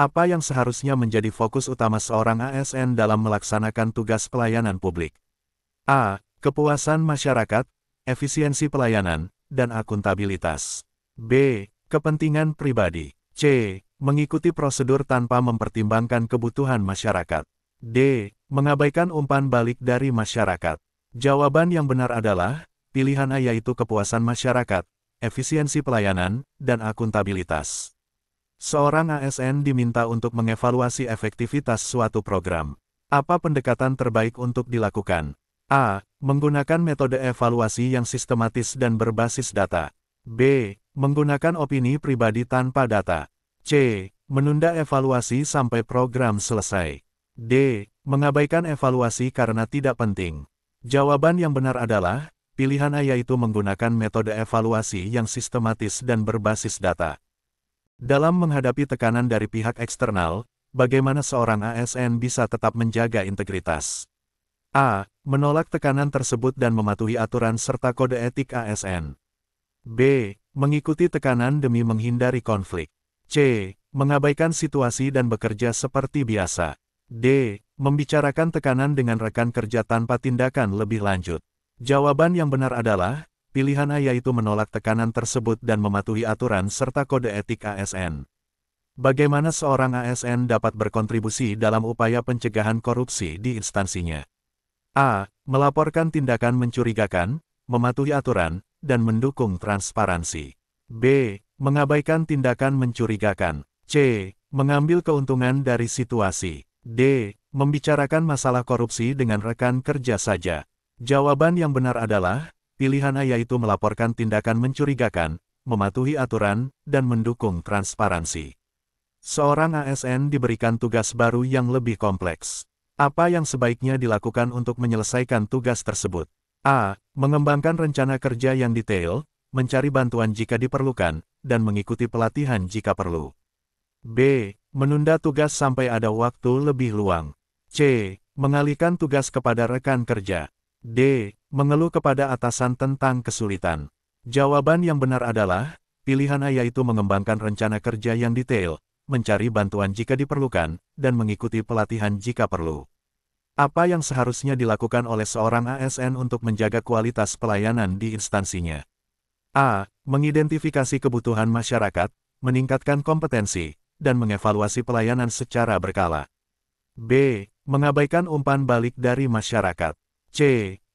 Apa yang seharusnya menjadi fokus utama seorang ASN dalam melaksanakan tugas pelayanan publik? A. Kepuasan masyarakat, efisiensi pelayanan, dan akuntabilitas. B. Kepentingan pribadi. C. Mengikuti prosedur tanpa mempertimbangkan kebutuhan masyarakat. D. Mengabaikan umpan balik dari masyarakat. Jawaban yang benar adalah, pilihan A yaitu kepuasan masyarakat, efisiensi pelayanan, dan akuntabilitas. Seorang ASN diminta untuk mengevaluasi efektivitas suatu program. Apa pendekatan terbaik untuk dilakukan? A. Menggunakan metode evaluasi yang sistematis dan berbasis data. B. Menggunakan opini pribadi tanpa data. C. Menunda evaluasi sampai program selesai. D. Mengabaikan evaluasi karena tidak penting. Jawaban yang benar adalah, pilihan A yaitu menggunakan metode evaluasi yang sistematis dan berbasis data. Dalam menghadapi tekanan dari pihak eksternal, bagaimana seorang ASN bisa tetap menjaga integritas? A. Menolak tekanan tersebut dan mematuhi aturan serta kode etik ASN. B. Mengikuti tekanan demi menghindari konflik. C. Mengabaikan situasi dan bekerja seperti biasa. D. Membicarakan tekanan dengan rekan kerja tanpa tindakan lebih lanjut. Jawaban yang benar adalah, pilihan A yaitu menolak tekanan tersebut dan mematuhi aturan serta kode etik ASN. Bagaimana seorang ASN dapat berkontribusi dalam upaya pencegahan korupsi di instansinya? A. Melaporkan tindakan mencurigakan, mematuhi aturan, dan mendukung transparansi. B. Mengabaikan tindakan mencurigakan. C. Mengambil keuntungan dari situasi. D. Membicarakan masalah korupsi dengan rekan kerja saja. Jawaban yang benar adalah, pilihan A yaitu melaporkan tindakan mencurigakan, mematuhi aturan, dan mendukung transparansi. Seorang ASN diberikan tugas baru yang lebih kompleks. Apa yang sebaiknya dilakukan untuk menyelesaikan tugas tersebut? A. Mengembangkan rencana kerja yang detail, mencari bantuan jika diperlukan, dan mengikuti pelatihan jika perlu. B. Menunda tugas sampai ada waktu lebih luang. C. Mengalihkan tugas kepada rekan kerja. D. Mengeluh kepada atasan tentang kesulitan. Jawaban yang benar adalah, pilihan A yaitu mengembangkan rencana kerja yang detail, mencari bantuan jika diperlukan, dan mengikuti pelatihan jika perlu. Apa yang seharusnya dilakukan oleh seorang ASN untuk menjaga kualitas pelayanan di instansinya? A. Mengidentifikasi kebutuhan masyarakat, meningkatkan kompetensi, dan mengevaluasi pelayanan secara berkala. B. Mengabaikan umpan balik dari masyarakat. C.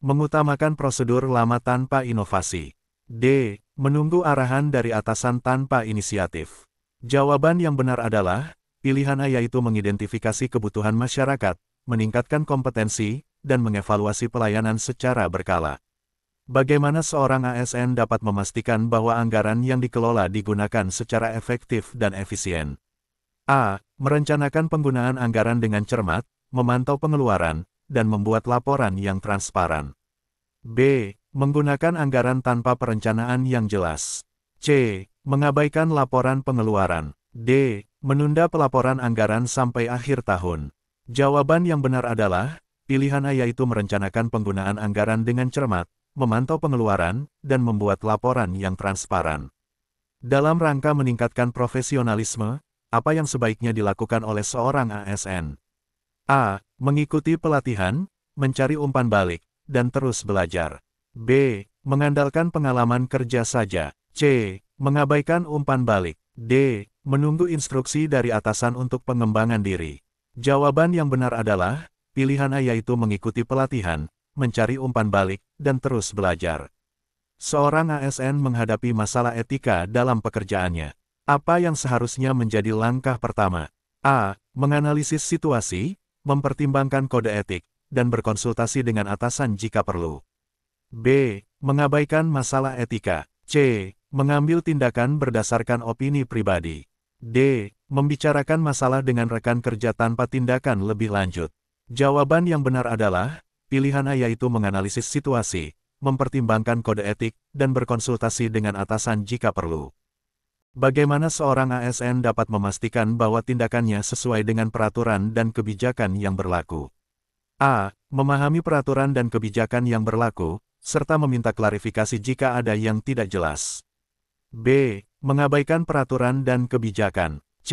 Mengutamakan prosedur lama tanpa inovasi. D. Menunggu arahan dari atasan tanpa inisiatif. Jawaban yang benar adalah, pilihan A yaitu mengidentifikasi kebutuhan masyarakat, meningkatkan kompetensi, dan mengevaluasi pelayanan secara berkala. Bagaimana seorang ASN dapat memastikan bahwa anggaran yang dikelola digunakan secara efektif dan efisien? A. Merencanakan penggunaan anggaran dengan cermat, memantau pengeluaran, dan membuat laporan yang transparan. B. Menggunakan anggaran tanpa perencanaan yang jelas. C. Mengabaikan laporan pengeluaran. D. Menunda pelaporan anggaran sampai akhir tahun. Jawaban yang benar adalah, pilihan A yaitu merencanakan penggunaan anggaran dengan cermat, memantau pengeluaran, dan membuat laporan yang transparan. Dalam rangka meningkatkan profesionalisme, apa yang sebaiknya dilakukan oleh seorang ASN? A. Mengikuti pelatihan, mencari umpan balik, dan terus belajar. B. Mengandalkan pengalaman kerja saja. C. Mengabaikan umpan balik. D. Menunggu instruksi dari atasan untuk pengembangan diri. Jawaban yang benar adalah, pilihan A yaitu mengikuti pelatihan, mencari umpan balik, dan terus belajar. Seorang ASN menghadapi masalah etika dalam pekerjaannya. Apa yang seharusnya menjadi langkah pertama? A. Menganalisis situasi, mempertimbangkan kode etik, dan berkonsultasi dengan atasan jika perlu. B. Mengabaikan masalah etika. C. Mengambil tindakan berdasarkan opini pribadi. D. Membicarakan masalah dengan rekan kerja tanpa tindakan lebih lanjut. Jawaban yang benar adalah, pilihan A yaitu menganalisis situasi, mempertimbangkan kode etik, dan berkonsultasi dengan atasan jika perlu. Bagaimana seorang ASN dapat memastikan bahwa tindakannya sesuai dengan peraturan dan kebijakan yang berlaku? A. Memahami peraturan dan kebijakan yang berlaku, serta meminta klarifikasi jika ada yang tidak jelas. B. Mengabaikan peraturan dan kebijakan. C.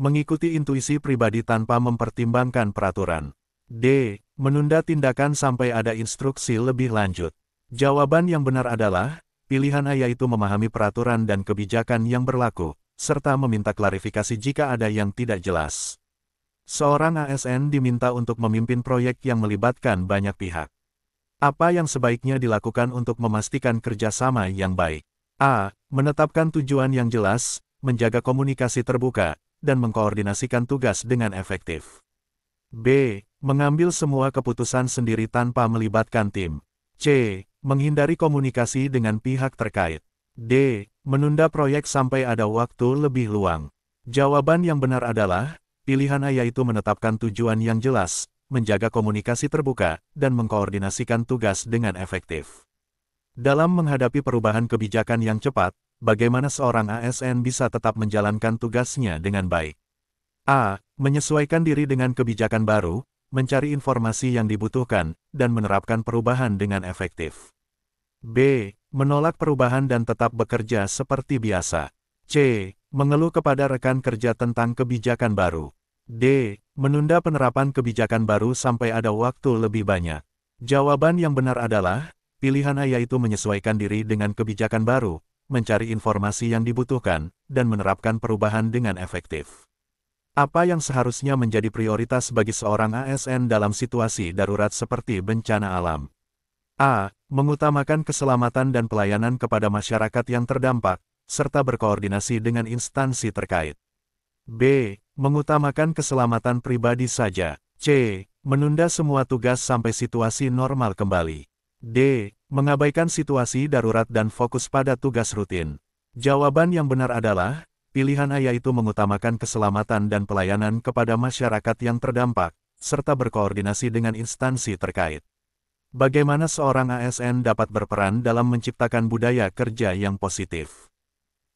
Mengikuti intuisi pribadi tanpa mempertimbangkan peraturan. D. Menunda tindakan sampai ada instruksi lebih lanjut. Jawaban yang benar adalah, pilihan A yaitu memahami peraturan dan kebijakan yang berlaku, serta meminta klarifikasi jika ada yang tidak jelas. Seorang ASN diminta untuk memimpin proyek yang melibatkan banyak pihak. Apa yang sebaiknya dilakukan untuk memastikan kerjasama yang baik? A. Menetapkan tujuan yang jelas, menjaga komunikasi terbuka, dan mengkoordinasikan tugas dengan efektif. B. Mengambil semua keputusan sendiri tanpa melibatkan tim. C. Menghindari komunikasi dengan pihak terkait. D. Menunda proyek sampai ada waktu lebih luang. Jawaban yang benar adalah, pilihan A yaitu menetapkan tujuan yang jelas, menjaga komunikasi terbuka, dan mengkoordinasikan tugas dengan efektif. Dalam menghadapi perubahan kebijakan yang cepat, bagaimana seorang ASN bisa tetap menjalankan tugasnya dengan baik? A. Menyesuaikan diri dengan kebijakan baru, mencari informasi yang dibutuhkan, dan menerapkan perubahan dengan efektif. B. Menolak perubahan dan tetap bekerja seperti biasa. C. Mengeluh kepada rekan kerja tentang kebijakan baru. D. Menunda penerapan kebijakan baru sampai ada waktu lebih banyak. Jawaban yang benar adalah, pilihan A yaitu menyesuaikan diri dengan kebijakan baru, mencari informasi yang dibutuhkan, dan menerapkan perubahan dengan efektif. Apa yang seharusnya menjadi prioritas bagi seorang ASN dalam situasi darurat seperti bencana alam? A. Mengutamakan keselamatan dan pelayanan kepada masyarakat yang terdampak, serta berkoordinasi dengan instansi terkait. B. Mengutamakan keselamatan pribadi saja. C. Menunda semua tugas sampai situasi normal kembali. D. Mengabaikan situasi darurat dan fokus pada tugas rutin. Jawaban yang benar adalah, pilihan A yaitu mengutamakan keselamatan dan pelayanan kepada masyarakat yang terdampak, serta berkoordinasi dengan instansi terkait. Bagaimana seorang ASN dapat berperan dalam menciptakan budaya kerja yang positif?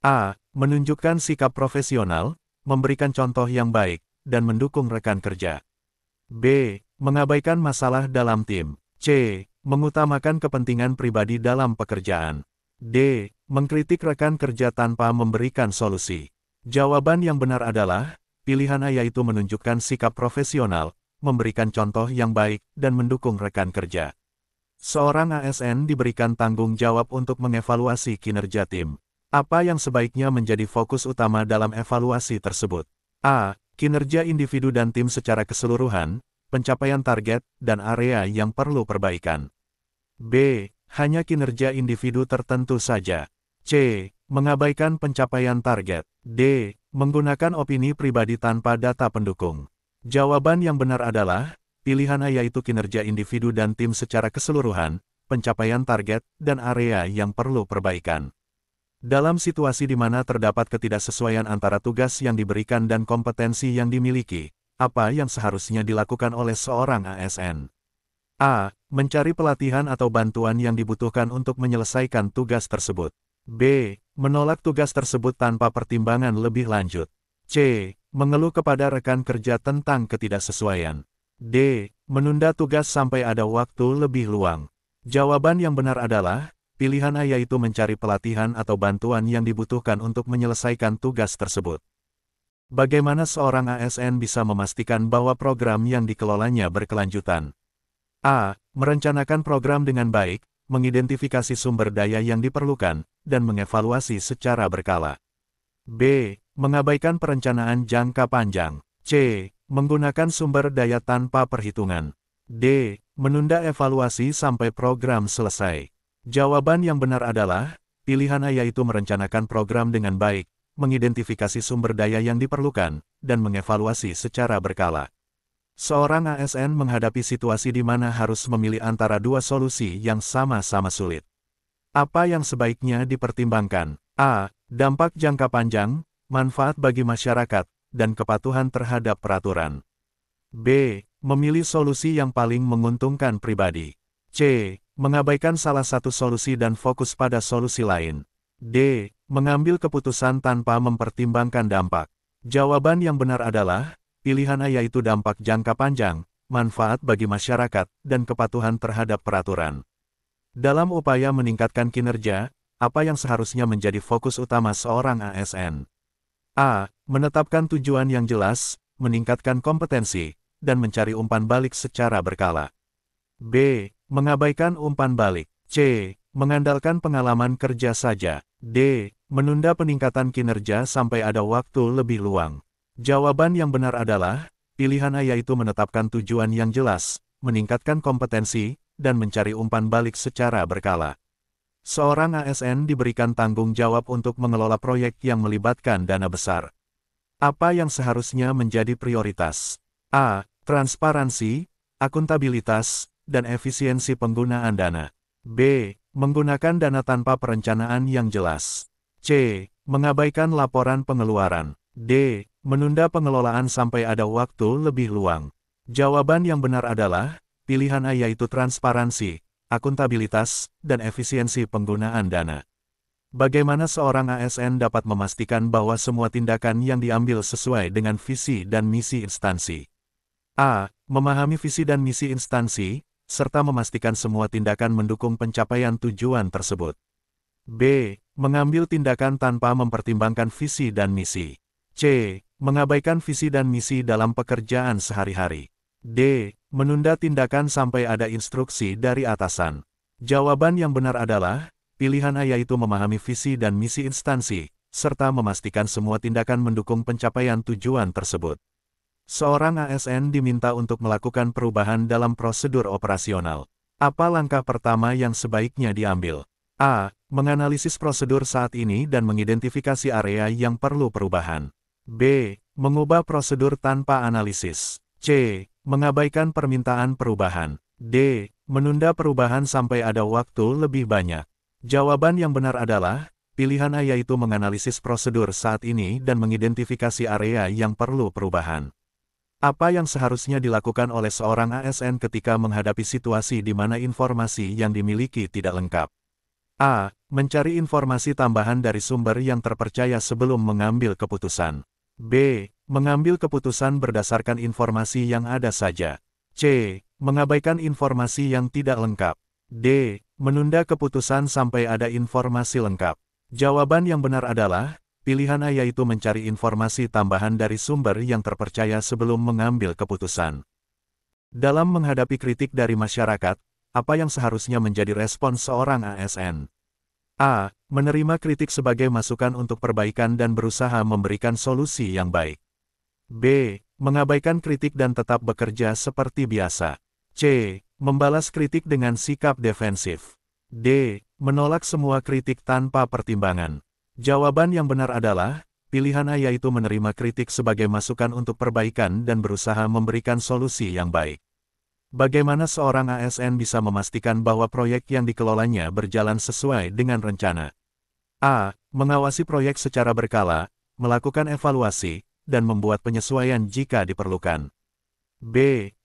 A. Menunjukkan sikap profesional, memberikan contoh yang baik, dan mendukung rekan kerja. B. Mengabaikan masalah dalam tim. C. Mengutamakan kepentingan pribadi dalam pekerjaan. D. Mengkritik rekan kerja tanpa memberikan solusi. Jawaban yang benar adalah, pilihan A yaitu menunjukkan sikap profesional, memberikan contoh yang baik, dan mendukung rekan kerja. Seorang ASN diberikan tanggung jawab untuk mengevaluasi kinerja tim. Apa yang sebaiknya menjadi fokus utama dalam evaluasi tersebut? A. Kinerja individu dan tim secara keseluruhan, pencapaian target, dan area yang perlu perbaikan. B. Hanya kinerja individu tertentu saja. C. Mengabaikan pencapaian target. D. Menggunakan opini pribadi tanpa data pendukung. Jawaban yang benar adalah, pilihan A yaitu kinerja individu dan tim secara keseluruhan, pencapaian target, dan area yang perlu perbaikan. Dalam situasi di mana terdapat ketidaksesuaian antara tugas yang diberikan dan kompetensi yang dimiliki, apa yang seharusnya dilakukan oleh seorang ASN? A. Mencari pelatihan atau bantuan yang dibutuhkan untuk menyelesaikan tugas tersebut. B. Menolak tugas tersebut tanpa pertimbangan lebih lanjut. C. Mengeluh kepada rekan kerja tentang ketidaksesuaian. D. Menunda tugas sampai ada waktu lebih luang. Jawaban yang benar adalah, pilihan A yaitu mencari pelatihan atau bantuan yang dibutuhkan untuk menyelesaikan tugas tersebut. Bagaimana seorang ASN bisa memastikan bahwa program yang dikelolanya berkelanjutan? A. Merencanakan program dengan baik, mengidentifikasi sumber daya yang diperlukan, dan mengevaluasi secara berkala. B. Mengabaikan perencanaan jangka panjang. C. Menggunakan sumber daya tanpa perhitungan. D. Menunda evaluasi sampai program selesai. Jawaban yang benar adalah, pilihan A yaitu merencanakan program dengan baik, mengidentifikasi sumber daya yang diperlukan, dan mengevaluasi secara berkala. Seorang ASN menghadapi situasi di mana harus memilih antara dua solusi yang sama-sama sulit. Apa yang sebaiknya dipertimbangkan? A. Dampak jangka panjang, manfaat bagi masyarakat, dan kepatuhan terhadap peraturan. B. Memilih solusi yang paling menguntungkan pribadi. C. Mengabaikan salah satu solusi dan fokus pada solusi lain. D. Mengambil keputusan tanpa mempertimbangkan dampak. Jawaban yang benar adalah, pilihan A yaitu dampak jangka panjang, manfaat bagi masyarakat, dan kepatuhan terhadap peraturan. Dalam upaya meningkatkan kinerja, apa yang seharusnya menjadi fokus utama seorang ASN? A. menetapkan tujuan yang jelas, meningkatkan kompetensi, dan mencari umpan balik secara berkala. B. Mengabaikan umpan balik. C. Mengandalkan pengalaman kerja saja. D. Menunda peningkatan kinerja sampai ada waktu lebih luang. Jawaban yang benar adalah, pilihan A yaitu menetapkan tujuan yang jelas, meningkatkan kompetensi, dan mencari umpan balik secara berkala. Seorang ASN diberikan tanggung jawab untuk mengelola proyek yang melibatkan dana besar. Apa yang seharusnya menjadi prioritas? A. Transparansi, akuntabilitas, dan efisiensi penggunaan dana. B. Menggunakan dana tanpa perencanaan yang jelas. C. Mengabaikan laporan pengeluaran. D. Menunda pengelolaan sampai ada waktu lebih luang. Jawaban yang benar adalah, pilihan A yaitu transparansi, akuntabilitas, dan efisiensi penggunaan dana. Bagaimana seorang ASN dapat memastikan bahwa semua tindakan yang diambil sesuai dengan visi dan misi instansi? A. Memahami visi dan misi instansi, serta memastikan semua tindakan mendukung pencapaian tujuan tersebut. B. Mengambil tindakan tanpa mempertimbangkan visi dan misi. C. Mengabaikan visi dan misi dalam pekerjaan sehari-hari. D. Menunda tindakan sampai ada instruksi dari atasan. Jawaban yang benar adalah, pilihan A yaitu memahami visi dan misi instansi, serta memastikan semua tindakan mendukung pencapaian tujuan tersebut. Seorang ASN diminta untuk melakukan perubahan dalam prosedur operasional. Apa langkah pertama yang sebaiknya diambil? A. Menganalisis prosedur saat ini dan mengidentifikasi area yang perlu perubahan. B. Mengubah prosedur tanpa analisis. C. Mengabaikan permintaan perubahan. D. Menunda perubahan sampai ada waktu lebih banyak. Jawaban yang benar adalah, pilihan A yaitu menganalisis prosedur saat ini dan mengidentifikasi area yang perlu perubahan. Apa yang seharusnya dilakukan oleh seorang ASN ketika menghadapi situasi di mana informasi yang dimiliki tidak lengkap? A. Mencari informasi tambahan dari sumber yang terpercaya sebelum mengambil keputusan. B. Mengambil keputusan berdasarkan informasi yang ada saja. C. Mengabaikan informasi yang tidak lengkap. D. Menunda keputusan sampai ada informasi lengkap. Jawaban yang benar adalah, pilihan A yaitu mencari informasi tambahan dari sumber yang terpercaya sebelum mengambil keputusan. Dalam menghadapi kritik dari masyarakat, apa yang seharusnya menjadi respons seorang ASN? A. Menerima kritik sebagai masukan untuk perbaikan dan berusaha memberikan solusi yang baik. B. Mengabaikan kritik dan tetap bekerja seperti biasa. C. Membalas kritik dengan sikap defensif. D. Menolak semua kritik tanpa pertimbangan. Jawaban yang benar adalah, pilihan A yaitu menerima kritik sebagai masukan untuk perbaikan dan berusaha memberikan solusi yang baik. Bagaimana seorang ASN bisa memastikan bahwa proyek yang dikelolanya berjalan sesuai dengan rencana? A. Mengawasi proyek secara berkala, melakukan evaluasi, dan membuat penyesuaian jika diperlukan. B.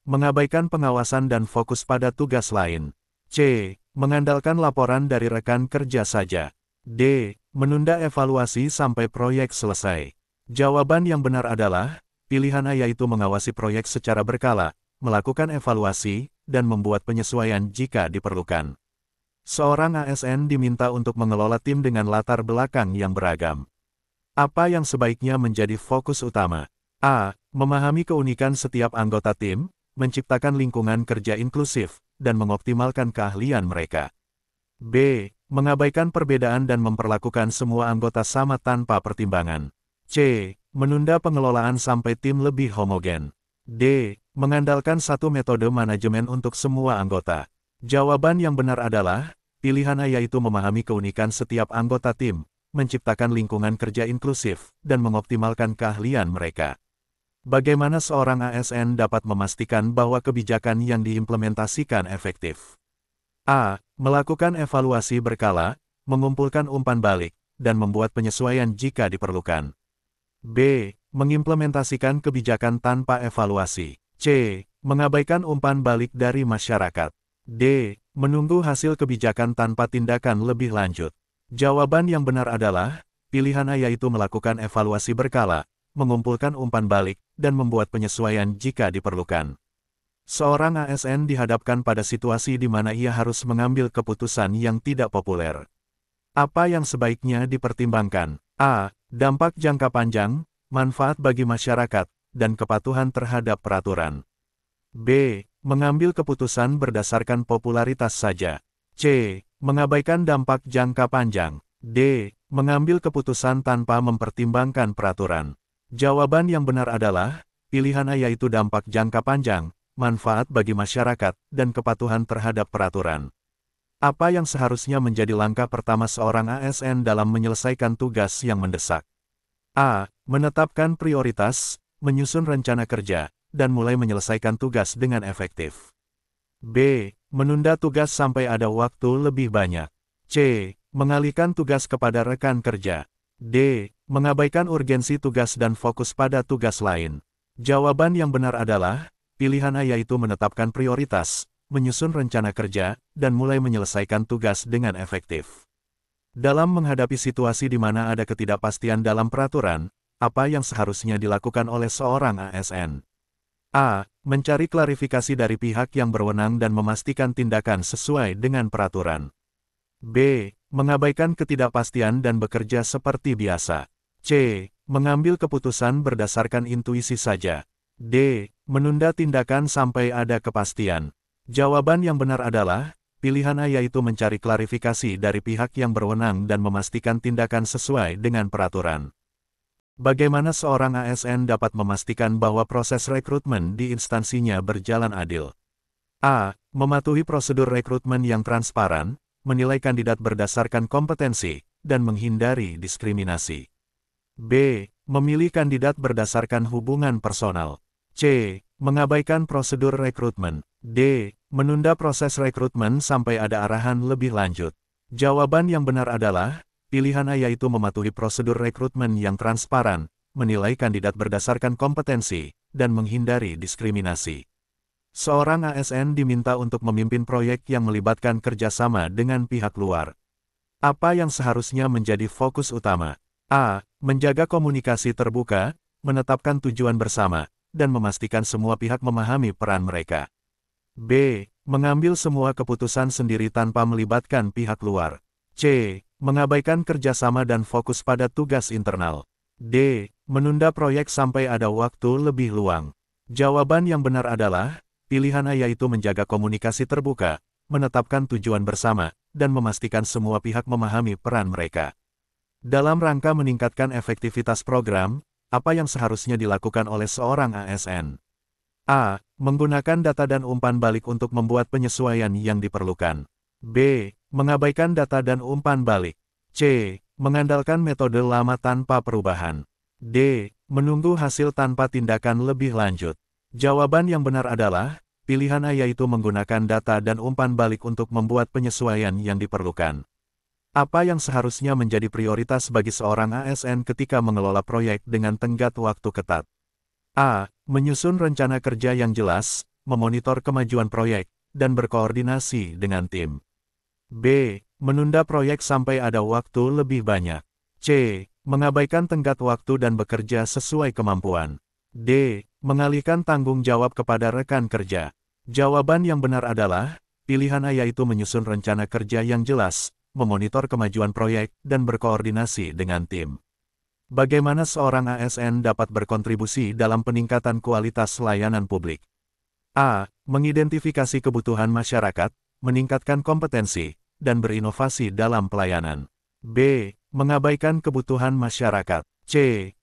Mengabaikan pengawasan dan fokus pada tugas lain. C. Mengandalkan laporan dari rekan kerja saja. D. Menunda evaluasi sampai proyek selesai. Jawaban yang benar adalah, pilihan A yaitu mengawasi proyek secara berkala, melakukan evaluasi, dan membuat penyesuaian jika diperlukan. Seorang ASN diminta untuk mengelola tim dengan latar belakang yang beragam. Apa yang sebaiknya menjadi fokus utama? A. Memahami keunikan setiap anggota tim, menciptakan lingkungan kerja inklusif, dan mengoptimalkan keahlian mereka. B. Mengabaikan perbedaan dan memperlakukan semua anggota sama tanpa pertimbangan. C. Menunda pengelolaan sampai tim lebih homogen. D. Mengandalkan satu metode manajemen untuk semua anggota. Jawaban yang benar adalah, pilihan A yaitu memahami keunikan setiap anggota tim, menciptakan lingkungan kerja inklusif, dan mengoptimalkan keahlian mereka. Bagaimana seorang ASN dapat memastikan bahwa kebijakan yang diimplementasikan efektif? A. Melakukan evaluasi berkala, mengumpulkan umpan balik, dan membuat penyesuaian jika diperlukan. B. Mengimplementasikan kebijakan tanpa evaluasi. C. Mengabaikan umpan balik dari masyarakat. D. Menunggu hasil kebijakan tanpa tindakan lebih lanjut. Jawaban yang benar adalah, pilihan A yaitu melakukan evaluasi berkala, mengumpulkan umpan balik, dan membuat penyesuaian jika diperlukan. Seorang ASN dihadapkan pada situasi di mana ia harus mengambil keputusan yang tidak populer. Apa yang sebaiknya dipertimbangkan? A. Dampak jangka panjang, manfaat bagi masyarakat, dan kepatuhan terhadap peraturan. B. Mengambil keputusan berdasarkan popularitas saja. C. Mengabaikan dampak jangka panjang. D. Mengambil keputusan tanpa mempertimbangkan peraturan. Jawaban yang benar adalah, pilihan A yaitu dampak jangka panjang, manfaat bagi masyarakat, dan kepatuhan terhadap peraturan. Apa yang seharusnya menjadi langkah pertama seorang ASN dalam menyelesaikan tugas yang mendesak? A. Menetapkan prioritas, menyusun rencana kerja, dan mulai menyelesaikan tugas dengan efektif. B. Menunda tugas sampai ada waktu lebih banyak. C. Mengalihkan tugas kepada rekan kerja. D. Mengabaikan urgensi tugas dan fokus pada tugas lain. Jawaban yang benar adalah, pilihan A yaitu menetapkan prioritas, menyusun rencana kerja, dan mulai menyelesaikan tugas dengan efektif. Dalam menghadapi situasi di mana ada ketidakpastian dalam peraturan, apa yang seharusnya dilakukan oleh seorang ASN? A. Mencari klarifikasi dari pihak yang berwenang dan memastikan tindakan sesuai dengan peraturan. B. Mengabaikan ketidakpastian dan bekerja seperti biasa. C. Mengambil keputusan berdasarkan intuisi saja. D. Menunda tindakan sampai ada kepastian. Jawaban yang benar adalah, pilihan A yaitu mencari klarifikasi dari pihak yang berwenang dan memastikan tindakan sesuai dengan peraturan. Bagaimana seorang ASN dapat memastikan bahwa proses rekrutmen di instansinya berjalan adil? A. Mematuhi prosedur rekrutmen yang transparan, menilai kandidat berdasarkan kompetensi, dan menghindari diskriminasi. B. Memilih kandidat berdasarkan hubungan personal. C. Mengabaikan prosedur rekrutmen. D. Menunda proses rekrutmen sampai ada arahan lebih lanjut. Jawaban yang benar adalah, pilihan A yaitu mematuhi prosedur rekrutmen yang transparan, menilai kandidat berdasarkan kompetensi, dan menghindari diskriminasi. Seorang ASN diminta untuk memimpin proyek yang melibatkan kerjasama dengan pihak luar. Apa yang seharusnya menjadi fokus utama? A. Menjaga komunikasi terbuka, menetapkan tujuan bersama, dan memastikan semua pihak memahami peran mereka. B. Mengambil semua keputusan sendiri tanpa melibatkan pihak luar. C. Mengabaikan kerjasama dan fokus pada tugas internal. D. Menunda proyek sampai ada waktu lebih luang. Jawaban yang benar adalah, pilihan A yaitu menjaga komunikasi terbuka, menetapkan tujuan bersama, dan memastikan semua pihak memahami peran mereka. Dalam rangka meningkatkan efektivitas program, apa yang seharusnya dilakukan oleh seorang ASN? A. Menggunakan data dan umpan balik untuk membuat penyesuaian yang diperlukan. B. Mengabaikan data dan umpan balik. C. Mengandalkan metode lama tanpa perubahan. D. Menunggu hasil tanpa tindakan lebih lanjut. Jawaban yang benar adalah, pilihan A yaitu menggunakan data dan umpan balik untuk membuat penyesuaian yang diperlukan. Apa yang seharusnya menjadi prioritas bagi seorang ASN ketika mengelola proyek dengan tenggat waktu ketat? A. Menyusun rencana kerja yang jelas, memonitor kemajuan proyek, dan berkoordinasi dengan tim. B. Menunda proyek sampai ada waktu lebih banyak. C. Mengabaikan tenggat waktu dan bekerja sesuai kemampuan. D. Mengalihkan tanggung jawab kepada rekan kerja. Jawaban yang benar adalah, pilihan A yaitu menyusun rencana kerja yang jelas, memonitor kemajuan proyek, dan berkoordinasi dengan tim. Bagaimana seorang ASN dapat berkontribusi dalam peningkatan kualitas layanan publik? A. Mengidentifikasi kebutuhan masyarakat, meningkatkan kompetensi, dan berinovasi dalam pelayanan. B. Mengabaikan kebutuhan masyarakat. C.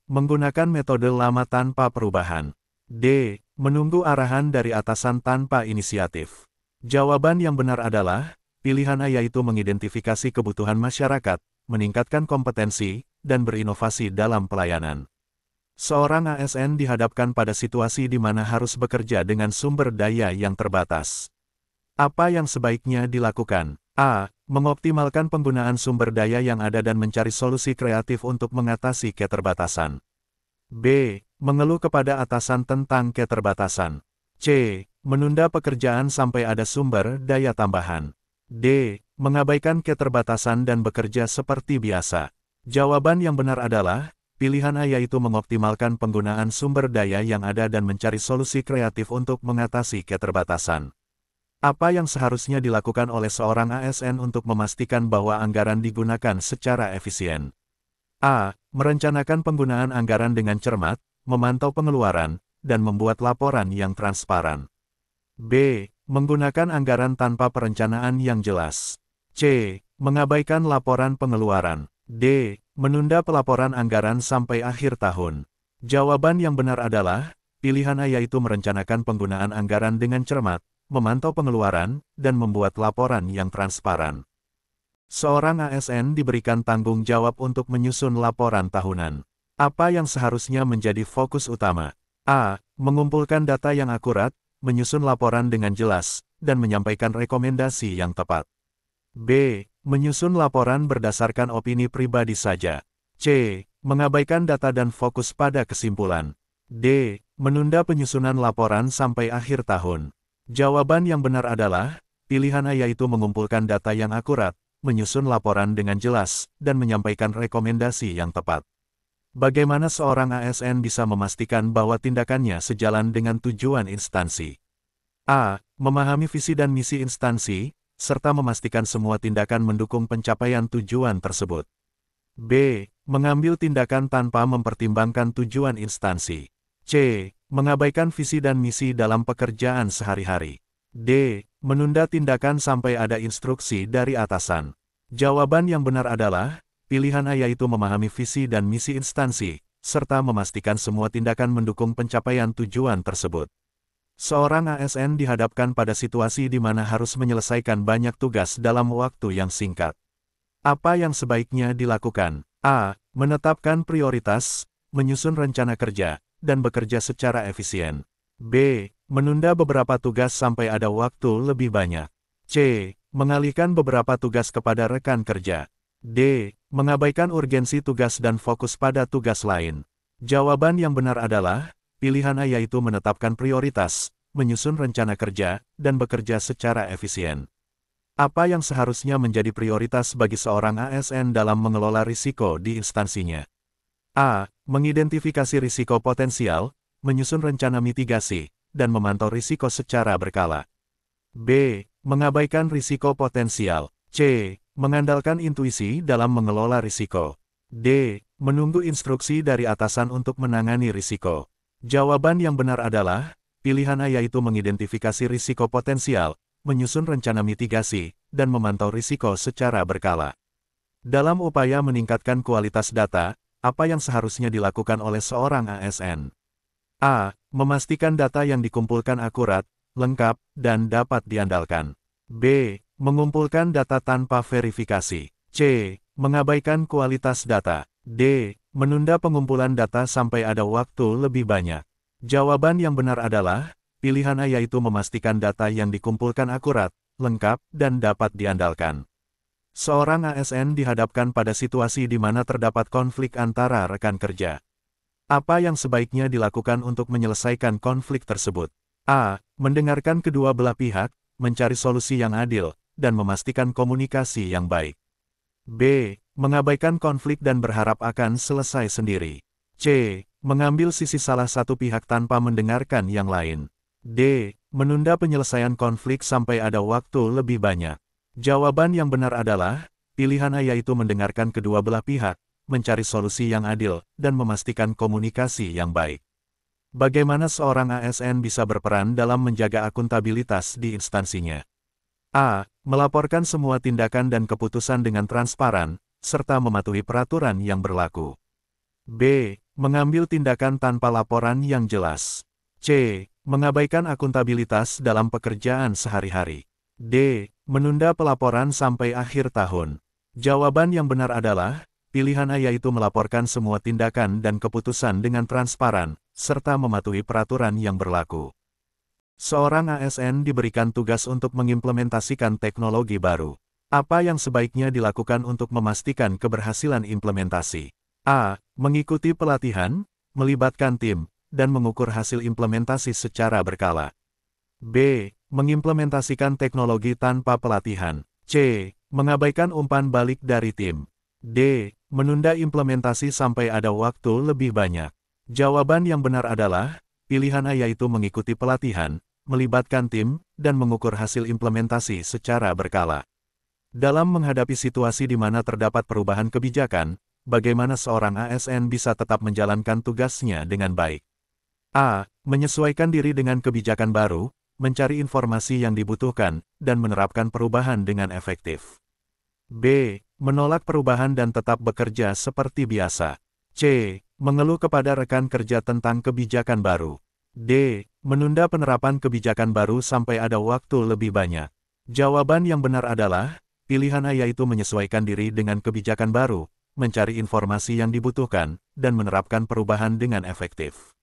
Menggunakan metode lama tanpa perubahan. D. Menunggu arahan dari atasan tanpa inisiatif. Jawaban yang benar adalah, pilihan A yaitu mengidentifikasi kebutuhan masyarakat, meningkatkan kompetensi, dan berinovasi dalam pelayanan. Seorang ASN dihadapkan pada situasi di mana harus bekerja dengan sumber daya yang terbatas. Apa yang sebaiknya dilakukan? A. Mengoptimalkan penggunaan sumber daya yang ada dan mencari solusi kreatif untuk mengatasi keterbatasan. B. Mengeluh kepada atasan tentang keterbatasan. C. Menunda pekerjaan sampai ada sumber daya tambahan. D. Mengabaikan keterbatasan dan bekerja seperti biasa. Jawaban yang benar adalah, pilihan A yaitu mengoptimalkan penggunaan sumber daya yang ada dan mencari solusi kreatif untuk mengatasi keterbatasan. Apa yang seharusnya dilakukan oleh seorang ASN untuk memastikan bahwa anggaran digunakan secara efisien? A. Merencanakan penggunaan anggaran dengan cermat, memantau pengeluaran, dan membuat laporan yang transparan. B. Menggunakan anggaran tanpa perencanaan yang jelas. C. Mengabaikan laporan pengeluaran. D. Menunda pelaporan anggaran sampai akhir tahun. Jawaban yang benar adalah, pilihan A yaitu merencanakan penggunaan anggaran dengan cermat, memantau pengeluaran, dan membuat laporan yang transparan. Seorang ASN diberikan tanggung jawab untuk menyusun laporan tahunan. Apa yang seharusnya menjadi fokus utama? A. Mengumpulkan data yang akurat, menyusun laporan dengan jelas, dan menyampaikan rekomendasi yang tepat. B. Menyusun laporan berdasarkan opini pribadi saja. C. Mengabaikan data dan fokus pada kesimpulan. D. Menunda penyusunan laporan sampai akhir tahun. Jawaban yang benar adalah, pilihan A yaitu mengumpulkan data yang akurat, menyusun laporan dengan jelas, dan menyampaikan rekomendasi yang tepat. Bagaimana seorang ASN bisa memastikan bahwa tindakannya sejalan dengan tujuan instansi? A. Memahami visi dan misi instansi, serta memastikan semua tindakan mendukung pencapaian tujuan tersebut. B. Mengambil tindakan tanpa mempertimbangkan tujuan instansi. C. Mengabaikan visi dan misi dalam pekerjaan sehari-hari. D. Menunda tindakan sampai ada instruksi dari atasan. Jawaban yang benar adalah, pilihan A yaitu memahami visi dan misi instansi, serta memastikan semua tindakan mendukung pencapaian tujuan tersebut. Seorang ASN dihadapkan pada situasi di mana harus menyelesaikan banyak tugas dalam waktu yang singkat. Apa yang sebaiknya dilakukan? A. Menetapkan prioritas, menyusun rencana kerja, dan bekerja secara efisien. B. Menunda beberapa tugas sampai ada waktu lebih banyak. C. Mengalihkan beberapa tugas kepada rekan kerja. D. Mengabaikan urgensi tugas dan fokus pada tugas lain. Jawaban yang benar adalah, pilihan A yaitu menetapkan prioritas, menyusun rencana kerja, dan bekerja secara efisien. Apa yang seharusnya menjadi prioritas bagi seorang ASN dalam mengelola risiko di instansinya? A. Mengidentifikasi risiko potensial, menyusun rencana mitigasi, dan memantau risiko secara berkala. B. Mengabaikan risiko potensial. C. Mengandalkan intuisi dalam mengelola risiko. D. Menunggu instruksi dari atasan untuk menangani risiko. Jawaban yang benar adalah, pilihan A yaitu mengidentifikasi risiko potensial, menyusun rencana mitigasi, dan memantau risiko secara berkala. Dalam upaya meningkatkan kualitas data, apa yang seharusnya dilakukan oleh seorang ASN? A. Memastikan data yang dikumpulkan akurat, lengkap, dan dapat diandalkan. B. Mengumpulkan data tanpa verifikasi. C. Mengabaikan kualitas data. D. Menunda pengumpulan data sampai ada waktu lebih banyak. Jawaban yang benar adalah, pilihan A yaitu memastikan data yang dikumpulkan akurat, lengkap, dan dapat diandalkan. Seorang ASN dihadapkan pada situasi di mana terdapat konflik antara rekan kerja. Apa yang sebaiknya dilakukan untuk menyelesaikan konflik tersebut? A. Mendengarkan kedua belah pihak, mencari solusi yang adil, dan memastikan komunikasi yang baik. B. Mengabaikan konflik dan berharap akan selesai sendiri. C. Mengambil sisi salah satu pihak tanpa mendengarkan yang lain. D. Menunda penyelesaian konflik sampai ada waktu lebih banyak. Jawaban yang benar adalah, pilihan A yaitu mendengarkan kedua belah pihak, mencari solusi yang adil, dan memastikan komunikasi yang baik. Bagaimana seorang ASN bisa berperan dalam menjaga akuntabilitas di instansinya? A. Melaporkan semua tindakan dan keputusan dengan transparan, serta mematuhi peraturan yang berlaku. B. Mengambil tindakan tanpa laporan yang jelas. C. Mengabaikan akuntabilitas dalam pekerjaan sehari-hari. D. Menunda pelaporan sampai akhir tahun. Jawaban yang benar adalah, pilihan A yaitu melaporkan semua tindakan dan keputusan dengan transparan, serta mematuhi peraturan yang berlaku. Seorang ASN diberikan tugas untuk mengimplementasikan teknologi baru. Apa yang sebaiknya dilakukan untuk memastikan keberhasilan implementasi? A. Mengikuti pelatihan, melibatkan tim, dan mengukur hasil implementasi secara berkala. B. Mengimplementasikan teknologi tanpa pelatihan. C. Mengabaikan umpan balik dari tim. D. Menunda implementasi sampai ada waktu lebih banyak. Jawaban yang benar adalah, pilihan A yaitu mengikuti pelatihan, melibatkan tim, dan mengukur hasil implementasi secara berkala. Dalam menghadapi situasi di mana terdapat perubahan kebijakan, bagaimana seorang ASN bisa tetap menjalankan tugasnya dengan baik? A. Menyesuaikan diri dengan kebijakan baru, mencari informasi yang dibutuhkan, dan menerapkan perubahan dengan efektif. B. Menolak perubahan dan tetap bekerja seperti biasa. C. Mengeluh kepada rekan kerja tentang kebijakan baru. D. Menunda penerapan kebijakan baru sampai ada waktu lebih banyak. Jawaban yang benar adalah, pilihan A yaitu menyesuaikan diri dengan kebijakan baru, mencari informasi yang dibutuhkan, dan menerapkan perubahan dengan efektif.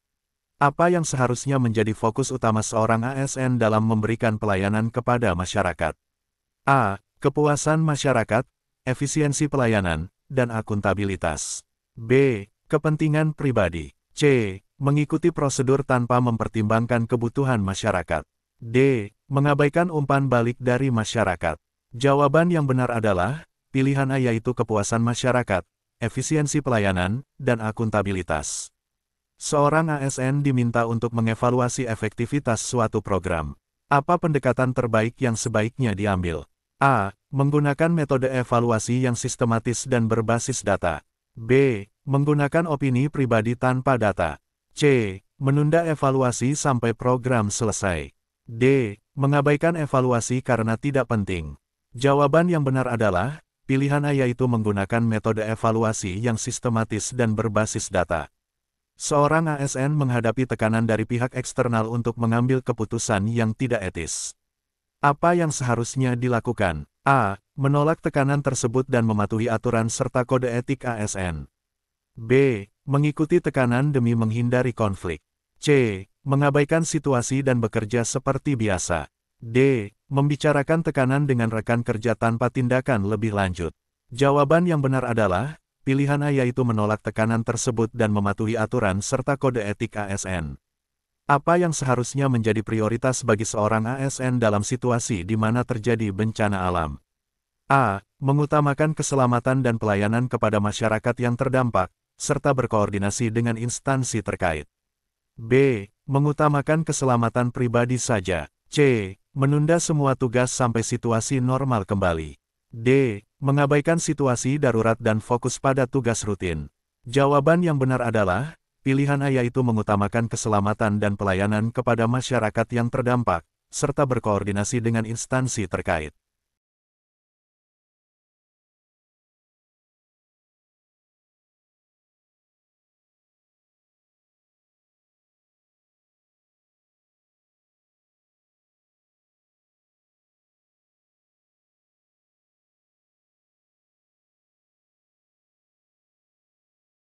Apa yang seharusnya menjadi fokus utama seorang ASN dalam memberikan pelayanan kepada masyarakat? A. Kepuasan masyarakat, efisiensi pelayanan, dan akuntabilitas. B. Kepentingan pribadi. C. Mengikuti prosedur tanpa mempertimbangkan kebutuhan masyarakat. D. Mengabaikan umpan balik dari masyarakat. Jawaban yang benar adalah, pilihan A yaitu kepuasan masyarakat, efisiensi pelayanan, dan akuntabilitas. Seorang ASN diminta untuk mengevaluasi efektivitas suatu program. Apa pendekatan terbaik yang sebaiknya diambil? A. Menggunakan metode evaluasi yang sistematis dan berbasis data. B. Menggunakan opini pribadi tanpa data. C. Menunda evaluasi sampai program selesai. D. Mengabaikan evaluasi karena tidak penting. Jawaban yang benar adalah, pilihan A yaitu menggunakan metode evaluasi yang sistematis dan berbasis data. Seorang ASN menghadapi tekanan dari pihak eksternal untuk mengambil keputusan yang tidak etis. Apa yang seharusnya dilakukan? A. Menolak tekanan tersebut dan mematuhi aturan serta kode etik ASN. B. Mengikuti tekanan demi menghindari konflik. C. Mengabaikan situasi dan bekerja seperti biasa. D. Membicarakan tekanan dengan rekan kerja tanpa tindakan lebih lanjut. Jawaban yang benar adalah, pilihan A yaitu menolak tekanan tersebut dan mematuhi aturan serta kode etik ASN. Apa yang seharusnya menjadi prioritas bagi seorang ASN dalam situasi di mana terjadi bencana alam? A. Mengutamakan keselamatan dan pelayanan kepada masyarakat yang terdampak, serta berkoordinasi dengan instansi terkait. B. Mengutamakan keselamatan pribadi saja. C. Menunda semua tugas sampai situasi normal kembali. D. Mengabaikan situasi darurat dan fokus pada tugas rutin. Jawaban yang benar adalah, pilihan A yaitu mengutamakan keselamatan dan pelayanan kepada masyarakat yang terdampak, serta berkoordinasi dengan instansi terkait.